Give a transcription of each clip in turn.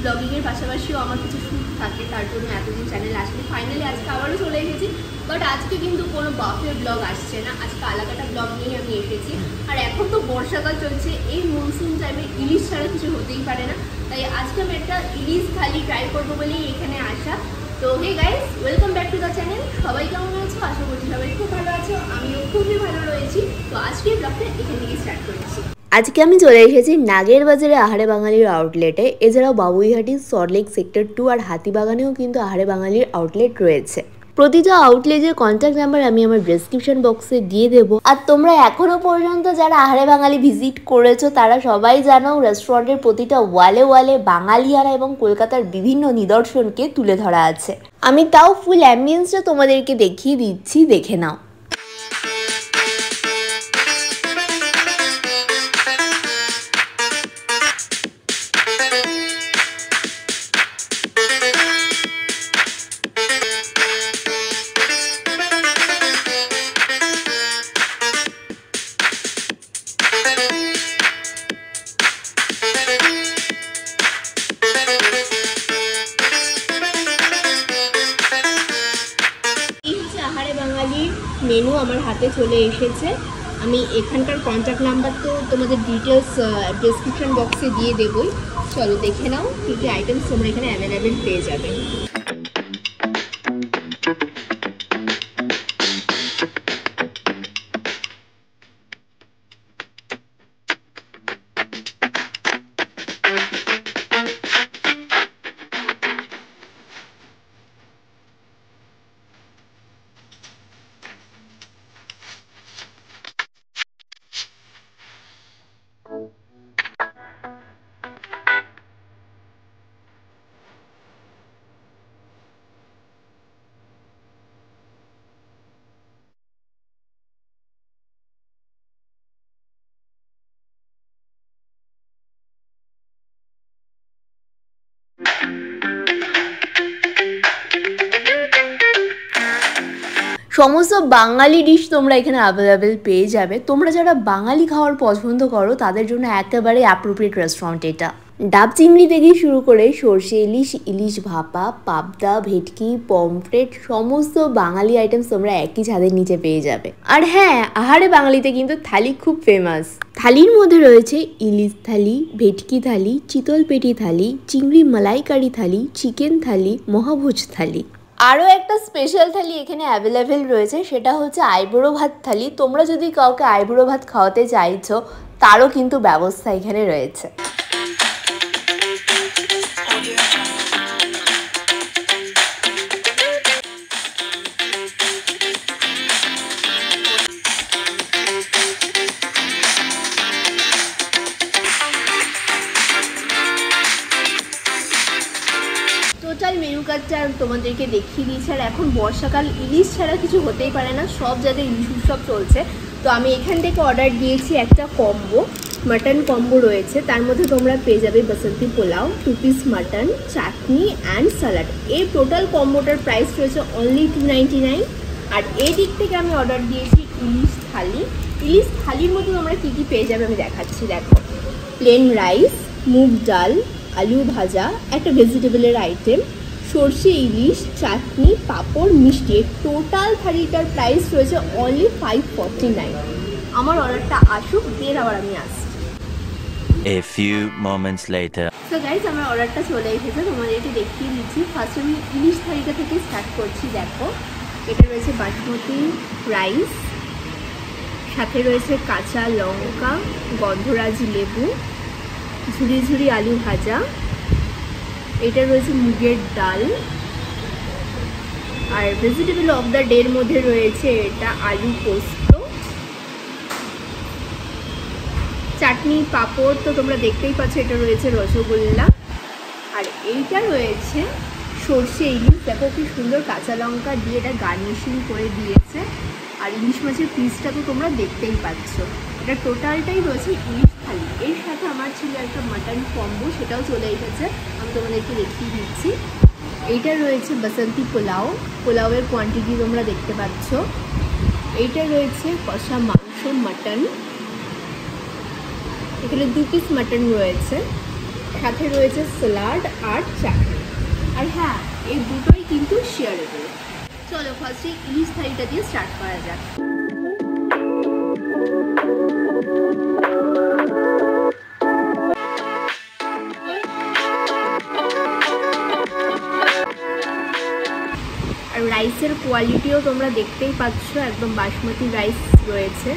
ব্লগিংয়ের পাশাপাশিও আমার কিছু শ্যুট থাকে, তার জন্য এতদিন চ্যানেল আসলে ফাইনালি আজকে আবারও চলে এসেছি। বাট আজকে কিন্তু কোনো বাফের ব্লগ আসছে না, আজকে আলাদাটা ব্লগ নিয়ে আমি এসেছি। আর এখন তো বর্ষাকাল চলছে, এই মনসুন টাইমে ইলিশ ছাড়া কিছু হতেই পারে না, তাই আজকে আমি একটা ইলিশ থালি ট্রাই করবো বলেই এখানে আসা। তো hey guys, welcome back to the channel. সবাই কেমন আছো? আশা করছি সবাই খুব ভালো আছো, আমিও খুবই ভালো রয়েছি। তো আজকে ব্লগটা এখান থেকে স্টার্ট করেছি। আজকে আমি চলে এসেছি নাগের বাজারে আহারে বাঙালির আউটলেটে। এছাড়াও বাবুইহাটি, সল্টলেক সেক্টর 2 আর হাতিবাগানেও কিন্তু আহারে বাঙালির আউটলেট রয়েছে। প্রতিটা আউটলেটের কন্ট্যাক্ট নাম্বার আমি আমার ডেসক্রিপশন বক্সে দিয়ে দেবো। আর তোমরা এখনো পর্যন্ত যারা আহারে বাঙালি ভিজিট করেছো তারা সবাই জানো রেস্টুরেন্টের প্রতিটা ওয়ালে ওয়ালে বাঙালিয়ানা এবং কলকাতার বিভিন্ন নিদর্শনকে তুলে ধরা আছে। আমি তাও ফুল অ্যাম্বিয়েন্সটা তোমাদেরকে দেখিয়ে দিচ্ছি, দেখে নাও। মেনু আমার হাতে চলে এসেছে। আমি এখানকার কন্ট্যাক্ট নাম্বার তো তোমাদের ডিটেলস ডেসক্রিপশন বক্সে দিয়ে দেবই। চলো দেখে নাও কী কী আইটেমস তোমরা এখানে অ্যাভেলেবেল পেয়ে যাবে। সমস্ত বাঙালি ডিশ তোমরা এখানে অ্যাভেলেবেল পেয়ে যাবে। তোমরা যারা বাঙালি খাওয়ার পছন্দ করো তাদের জন্য একেবারে অ্যাপ্রোপ্রিয়েট রেস্টুরেন্ট এটা। ডাব চিংড়ি থেকে শুরু করে সর্ষে ইলিশ, ইলিশ ভাপা, পাবদা, ভেটকি, পমফ্রেট সমস্ত বাঙালি আইটেমস তোমরা একই ছাদের নিচে পেয়ে যাবে। আর হ্যাঁ, আহারে বাঙালিতে কিন্তু থালি খুব ফেমাস। থালির মধ্যে রয়েছে ইলিশ থালি, ভেটকি থালি, চিতল পেটি থালি, চিংড়ি মালাইকারি থালি, চিকেন থালি, মহাভোজ থালি। আরও একটা স্পেশাল থালি এখানে অ্যাভেলেবেল রয়েছে, সেটা হচ্ছে আইবুড়ো ভাত থালি। তোমরা যদি কাউকে আইবুড়ো ভাত খাওয়াতে চাইছো তারও কিন্তু ব্যবস্থা এখানে রয়েছে। টোটাল মেনু কার্ডটা তোমাদেরকে দেখিয়ে দিয়েছি। আর এখন বর্ষাকাল, ইলিশ ছাড়া কিছু হতেই পারে না, সব জায়গায় ইলিশ উৎসব চলছে। তো আমি এখান থেকে অর্ডার দিয়েছি একটা কম্বো, মাটন কম্বো রয়েছে। তার মধ্যে তোমরা পেয়ে যাবে Basanti pulao, 2 piece mutton, chutney and salad. এই টোটাল কম্বোটার প্রাইস রয়েছে অনলি 299। আর এই দিক থেকে আমি অর্ডার দিয়েছি ইলিশ থালি। ইলিশ থালির মধ্যে তোমরা কী কী পেয়ে যাবে আমি দেখাচ্ছি। দেখো, প্লেন রাইস, মুগ ডাল, আলু ভাজা, একটা ভেজিটেবলের আইটেম, সর্ষে ইলিশ, চাটনি, পাঁপড়, মিষ্টি। টোটাল থালিটার প্রাইস রয়েছে অনলি 549। আমার অর্ডারটা আসুক, দিয়ে আবার আমি আসছি। A few moments later. So guys, আমার অর্ডারটা চলে এসেছে, তোমাদেরকে দেখিয়ে দিচ্ছি। ফার্স্টে আমি ইলিশ থালিটা থেকে স্টার্ট করছি। দেখো, এটা রয়েছে বাসমতি রাইস, সাথে রয়েছে কাঁচা লঙ্কা, গন্ধরাজ লেবু, ঝুরি ঝুরি আলু ভাজা, এটা রয়েছে মুগের ডাল। আর ভেজিটেবল অফ দ্য ডের মধ্যে রয়েছে এটা আলু পোস্ত, চাটনি, পাঁপড় তো তোমরা দেখতেই পাচ্ছ, এটা রয়েছে রসগোল্লা। আর এইটা রয়েছে সর্ষে ইলিশ। দেখো কি সুন্দর কাঁচা লঙ্কা দিয়ে এটা গার্নিশিং করে দিয়েছে। আর ইলিশ মাছের পিসটা তো তোমরা দেখতেই পাচ্ছ। এটা টোটালটাই রয়েছে ইলিশ থালি। এর সাথে আমার ছিল একটা মাটন কম্বো, সেটাও চলে এসেছে, আমি তোমাদেরকে দেখিয়ে দিচ্ছি। এইটা রয়েছে বাসন্তী পোলাও, পোলাওয়ের কোয়ান্টিটি তোমরা দেখতে পাচ্ছ। এইটা রয়েছে কষা মাংস, মাটন, এখানে 2 পিস মাটন রয়েছে। সাথে রয়েছে স্যালাড আর চাটনি। আর হ্যাঁ, এই দুটোই কিন্তু শেয়ারেবল। চলো ফার্স্টে ইলিশ থালিটা দিয়ে স্টার্ট করা যাক। আর রাইসের কোয়ালিটিও তোমরা দেখতেই পাচ্ছ, একদম বাসমতি রাইস রয়েছে।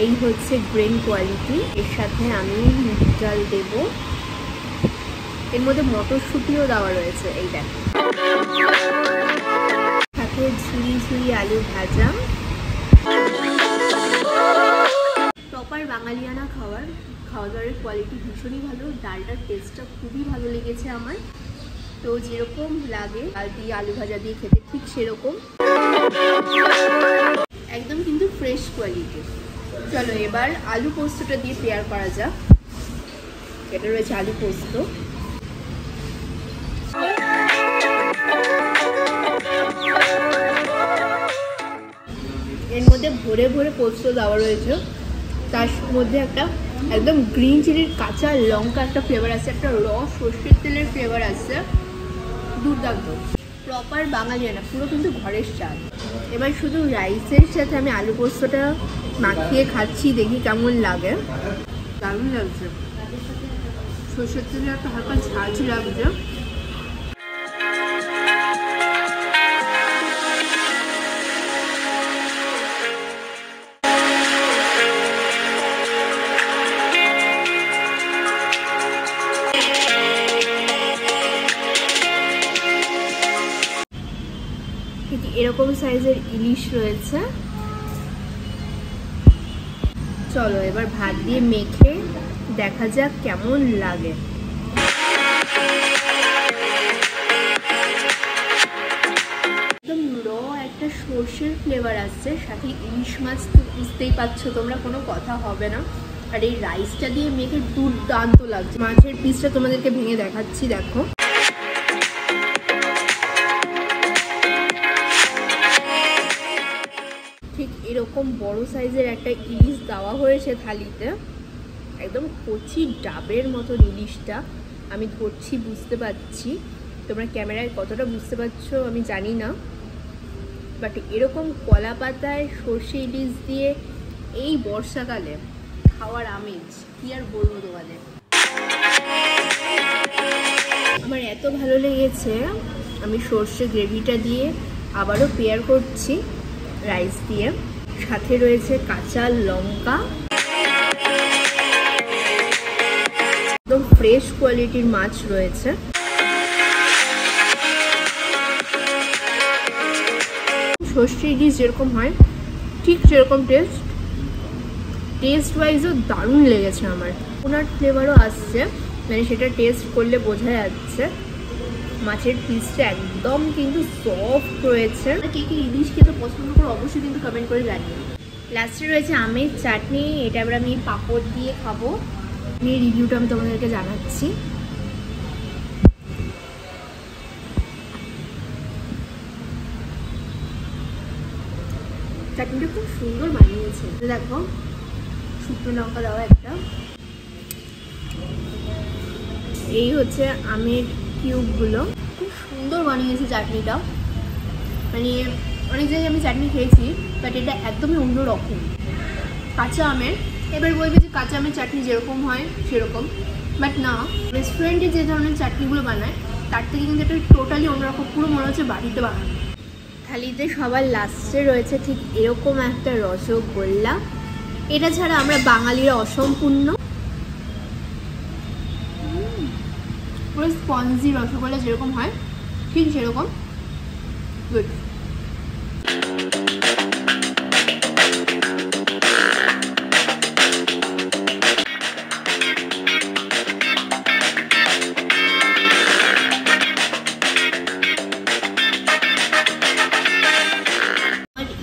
এই হচ্ছে গ্রেন কোয়ালিটি। এর সাথে আমি মুগ ডাল দেবো, এর মধ্যে মটরশুঁটিও দেওয়া রয়েছে। এই দেখো, সাথে ঝুরি ঝুরি আলু ভাজা। প্রপার বাঙালিয়ানা খাওয়া দাওয়ার কোয়ালিটি ভীষণই ভালো। ডালটার টেস্টটা খুবই ভালো লেগেছে আমার। তো যেরকম লাগে ডাল দিয়ে আলু ভাজা দিয়ে খেতে ঠিক সেরকম, একদম কিন্তু ফ্রেশ কোয়ালিটি। চলো এবার আলু পোস্তটা দিয়ে পেয়ার করা যাক। এটা রয়েছে আলু পোস্ত। এর মধ্যে ভরে ভরে পোস্ত দেওয়া রয়েছে, তার মধ্যে একটা একদম গ্রিন চিলির কাঁচা লঙ্কা একটা ফ্লেভার আছে, একটা র সর্ষের তেলের ফ্লেভার আছে, দুর্দান্ত। প্রপার বাঙালিয়ানা, পুরো কিন্তু ঘরের স্বাদ। এবার শুধু রাইসের সাথে আমি আলু পোস্তটা মাখিয়ে খাচ্ছি, দেখি কেমন লাগে। দারুণ লাগছে, সর্ষের তেলে একটা হালকা ঝাঁঝ লাগছে। এরকম সাইজের ইলিশ রয়েছে। চলো এবার ভাত দিয়ে মেখে দেখা যাক কেমন লাগে। একদম র একটা সর্ষের ফ্লেভার আসছে, সাথে ইলিশ মাছ তো বুঝতেই পারছো তোমরা, কোনো কথা হবে না। আর এই রাইসটা দিয়ে মেখে দুর্দান্ত লাগছে। মাছের পিসটা তোমাদেরকে ভেঙে দেখাচ্ছি, দেখো। ঠিক এরকম বড় সাইজের একটা ইলিশ দেওয়া হয়েছে থালিতে, একদম কচি ডাবের মতো ইলিশটা। আমি ধরছি, বুঝতে পারছি, তোমরা ক্যামেরায় কতটা বুঝতে পারছো আমি জানি না, বাট এরকম কলা পাতায় সর্ষে ইলিশ দিয়ে এই বর্ষাকালে খাওয়ার আমেজ কি আর বলবো তোমাদের। আমার এত ভালো লেগেছে, আমি সর্ষে গ্রেভিটা দিয়ে আবারও পেয়ার করছি রাইস দিয়ে। সাথে রয়েছে কাঁচা লঙ্কা, একদম ফ্রেশ কোয়ালিটির মাছ রয়েছে। সর্ষে ইলিশ যেরকম হয় ঠিক সেরকম টেস্ট ওয়াইজও দারুণ লেগেছে আমার। কোনার ফ্লেভারও আসছে, মানে সেটা টেস্ট করলে বোঝা যাচ্ছে। মাছের পিসটা একদম কিন্তু সফট রয়েছে। কে কে ইলিশ খেতে পছন্দ করো অবশ্যই কিন্তু কমেন্ট করে জানিও। লাস্টে রয়েছে আমের চাটনি, এটা এবার আমি পাঁপড় দিয়ে খাবো। এই রিভিউটা আমি তোমাদেরকে জানাচ্ছি। চাটনিটা খুব সুন্দর বানিয়েছে, দেখো শুকনো লঙ্কা দেওয়া একটা। এই হচ্ছে আমের কিউবগুলো, খুব সুন্দর বানিয়েছে চাটনিটা। মানে অনেক জায়গায় আমি চাটনি খেয়েছি, বাট এটা একদমই অন্যরকম কাঁচা আমের। এবার বলবে যে কাঁচা আমের চাটনি যেরকম হয় সেরকম, বাট না, রেস্টুরেন্টে যে ধরনের চাটনিগুলো বানায় তার থেকে কিন্তু এটা টোটালি অন্যরকম, পুরো মনে হচ্ছে বাড়িতে বানানো। থালিতে সবার লাস্টে রয়েছে ঠিক এরকম একটা রসগোল্লা। এটা ছাড়া আমরা বাঙালিরা অসম্পূর্ণ। পুরো স্পঞ্জি রসগোল্লা যেরকম হয় ঠিক সেরকম গুড।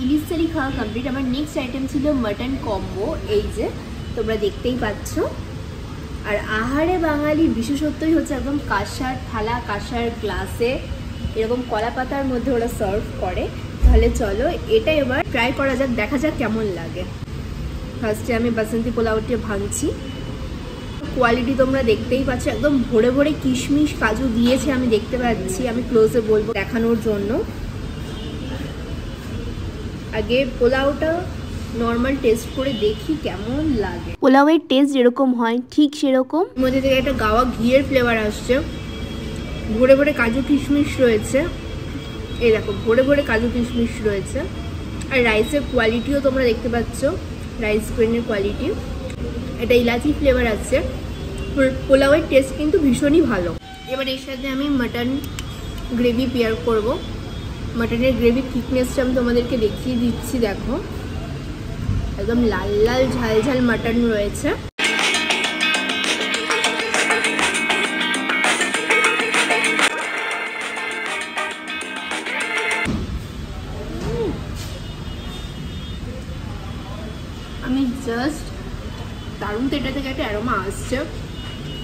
ইলিশ থালি খাওয়া কমপ্লিট। আমার নেক্সট আইটেম ছিল মাটন কম্বো, এই যে তোমরা দেখতেই পাচ্ছ। আর আহারে বাঙালি বিশেষত্বই হচ্ছে একদম কাঁসার থালা, কাঁসার গ্লাসে এরকম কলা পাতার মধ্যে ওরা সার্ভ করে। তাহলে চলো এটা এবার ট্রাই করা যাক, দেখা যাক কেমন লাগে। ফার্স্টে আমি বাসন্তী পোলাওটি ভাঙছি। কোয়ালিটি তোমরা দেখতেই পাচ্ছ, একদম ভরে ভরে কিশমিশ কাজু দিয়েছে, আমি দেখতে পাচ্ছি। আমি ক্লোজে বলবো দেখানোর জন্য। আগে পোলাওটা নর্মাল টেস্ট করে দেখি কেমন লাগে। পোলাওয়ের টেস্ট যেরকম হয় ঠিক সেরকম, মধ্যে থেকে একটা গাওয়া ঘিয়ের ফ্লেভার আসছে, ভরে ভরে কাজু কিশমিশ রয়েছে। এই দেখো ভরে ভরে কাজু কিশমিশ রয়েছে। আর রাইসের কোয়ালিটিও তোমরা দেখতে পাচ্ছ, রাইস গ্রেনের কোয়ালিটি। এটা ইলাচি ফ্লেভার আছে। পোলাওয়ের টেস্ট কিন্তু ভীষণই ভালো। এবার এর সাথে আমি মাটন গ্রেভি পেয়ার করব। মাটনের গ্রেভি থিকনেসটা আমি তোমাদেরকে দেখিয়ে দিচ্ছি। দেখো একদম লাল লাল ঝাল ঝাল মাটন রয়েছে। আমি জাস্ট দারুণ, তো এটা থেকে একটা অ্যারোমা আসছে।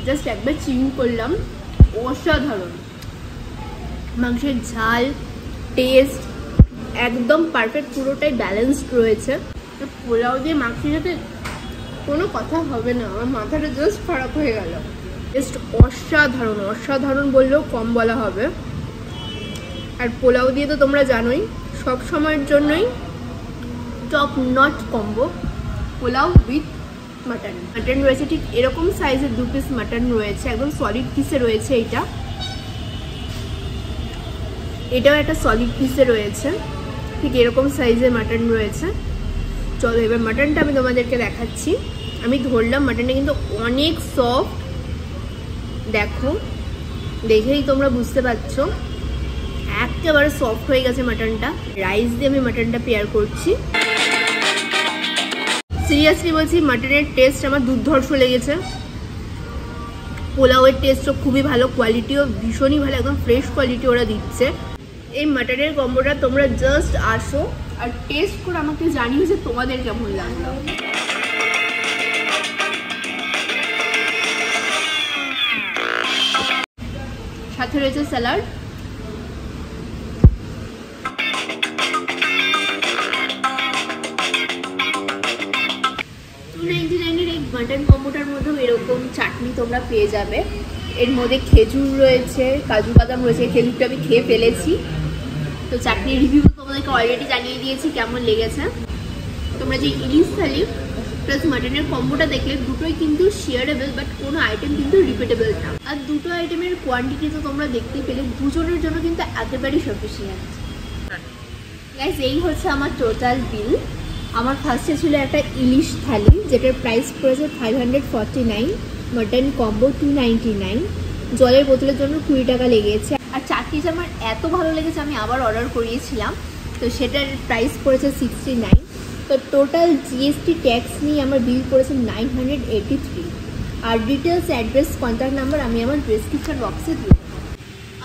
জাস্ট একবার চিং করলাম, অসাধারণ। মাংসের ঝাল টেস্ট একদম পারফেক্ট, পুরোটাই ব্যালেন্সড রয়েছে। পোলাও দিয়ে মাংসের সাথে কোনো কথা হবে না, আমার মাথাটা জাস্ট খারাপ হয়ে গেল। জাস্ট অসাধারণ, অসাধারণ বললেও কম বলা হবে। আর পোলাও দিয়ে তো তোমরা জানোই সব সময়ের জন্যই top not combo pulao with mutton. Mutton রয়েছে ঠিক এরকম সাইজের 2 পিস মাটন রয়েছে, একদম সলিড পিসে রয়েছে। এটাও একটা সলিড পিসে রয়েছে, ঠিক এরকম সাইজের মাটন রয়েছে। চলো এবার মাটনটা আমি তোমাদেরকে দেখাচ্ছি। আমি ধরলাম, মাটনটা কিন্তু অনেক সফট, দেখো দেখেই তোমরা বুঝতে পারছো একেবারে সফট হয়ে গেছে মাটনটা। রাইস দিয়ে আমি মাটনটা পেয়ার করছি। সিরিয়াসলি বলছি, মাটনের টেস্ট আমার দুর্ধর্ষ লেগেছে। পোলাওয়ের টেস্টও খুবই ভালো, কোয়ালিটিও ভীষণই ভালো, একদম ফ্রেশ কোয়ালিটি ওরা দিচ্ছে। এই মাটনের কম্বোটা তোমরা জাস্ট আসো আর টেস্ট করে আমাকে জানিও যে তোমাদের কেমন লাগলো। সাথে রয়েছে স্যালাড। মাটন কম্বোটার মধ্যেও এরকম চাটনি তোমরা পেয়ে যাবে। এর মধ্যে খেজুর রয়েছে, কাজু বাদাম রয়েছে। খেজুরটা আমি খেয়ে ফেলেছি, তো চাটনির রিভিউ তোমাদেরকে অলরেডি জানিয়ে দিয়েছি কেমন লেগেছে। তোমরা যে ইলিশ থালি প্লাস মাটনের কম্বোটা দেখলে দুটোই কিন্তু শেয়ারেবল, বাট কোনো আইটেম কিন্তু রিপিটেবল না। আর দুটো আইটেমের কোয়ান্টিটি তো তোমরা দেখতে পেলে, দুজনের জন্য কিন্তু একেবারেই সাফিসিয়েন্ট। গাইস এই হচ্ছে আমার টোটাল বিল। আমার ফার্স্টে ছিল একটা ইলিশ থালি, যেটার প্রাইস পড়েছে 549, মাটন কম্বো 299, জলের বোতলের জন্য 20 টাকা লেগেছে। আর চাটনিটা আমার এত ভালো লেগেছে আমি আবার অর্ডার করিয়েছিলাম, তো সেটার প্রাইস পড়েছে 69। তো টোটাল জিএসটি ট্যাক্স নিয়ে আমার বিল পড়েছে 983। আর ডিটেলস, অ্যাড্রেস, কন্ট্যাক্ট নাম্বার আমি আমার ডেসক্রিপশন বক্সে দিয়ে দেবো।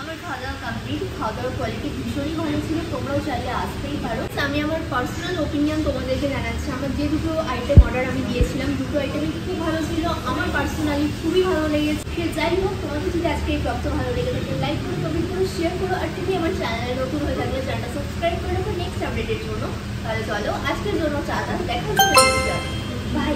আমার খাওয়া দাওয়া কমপ্লিট, খাওয়া দাওয়ার কোয়ালিটি ভীষণই ভালো ছিল, তোমরাও চাইলে আসতেই পারো। আমি আমার পার্সোনাল ওপিনিয়ন তোমাদেরকে জানাচ্ছি। আমার যে দুটো আইটেম অর্ডার আমি দিয়েছিলাম, দুটো আইটেমই খুব ভালো ছিল, আমার পার্সোনালি খুবই ভালো লেগেছে। সে যাই হোক, তোমাদের যদি আজকে এই ব্লগটা ভালো লেগে থাকে লাইক করো, কমেন্ট করো, শেয়ার করো। আর তুমি আমার চ্যানেলে নতুন হয়ে থাকলে চ্যানেলটা সাবস্ক্রাইব করে রাখো নেক্সট আপডেটের জন্য। তাহলে চলো আজকের জন্য টাটা, দেখা হচ্ছে। বাই।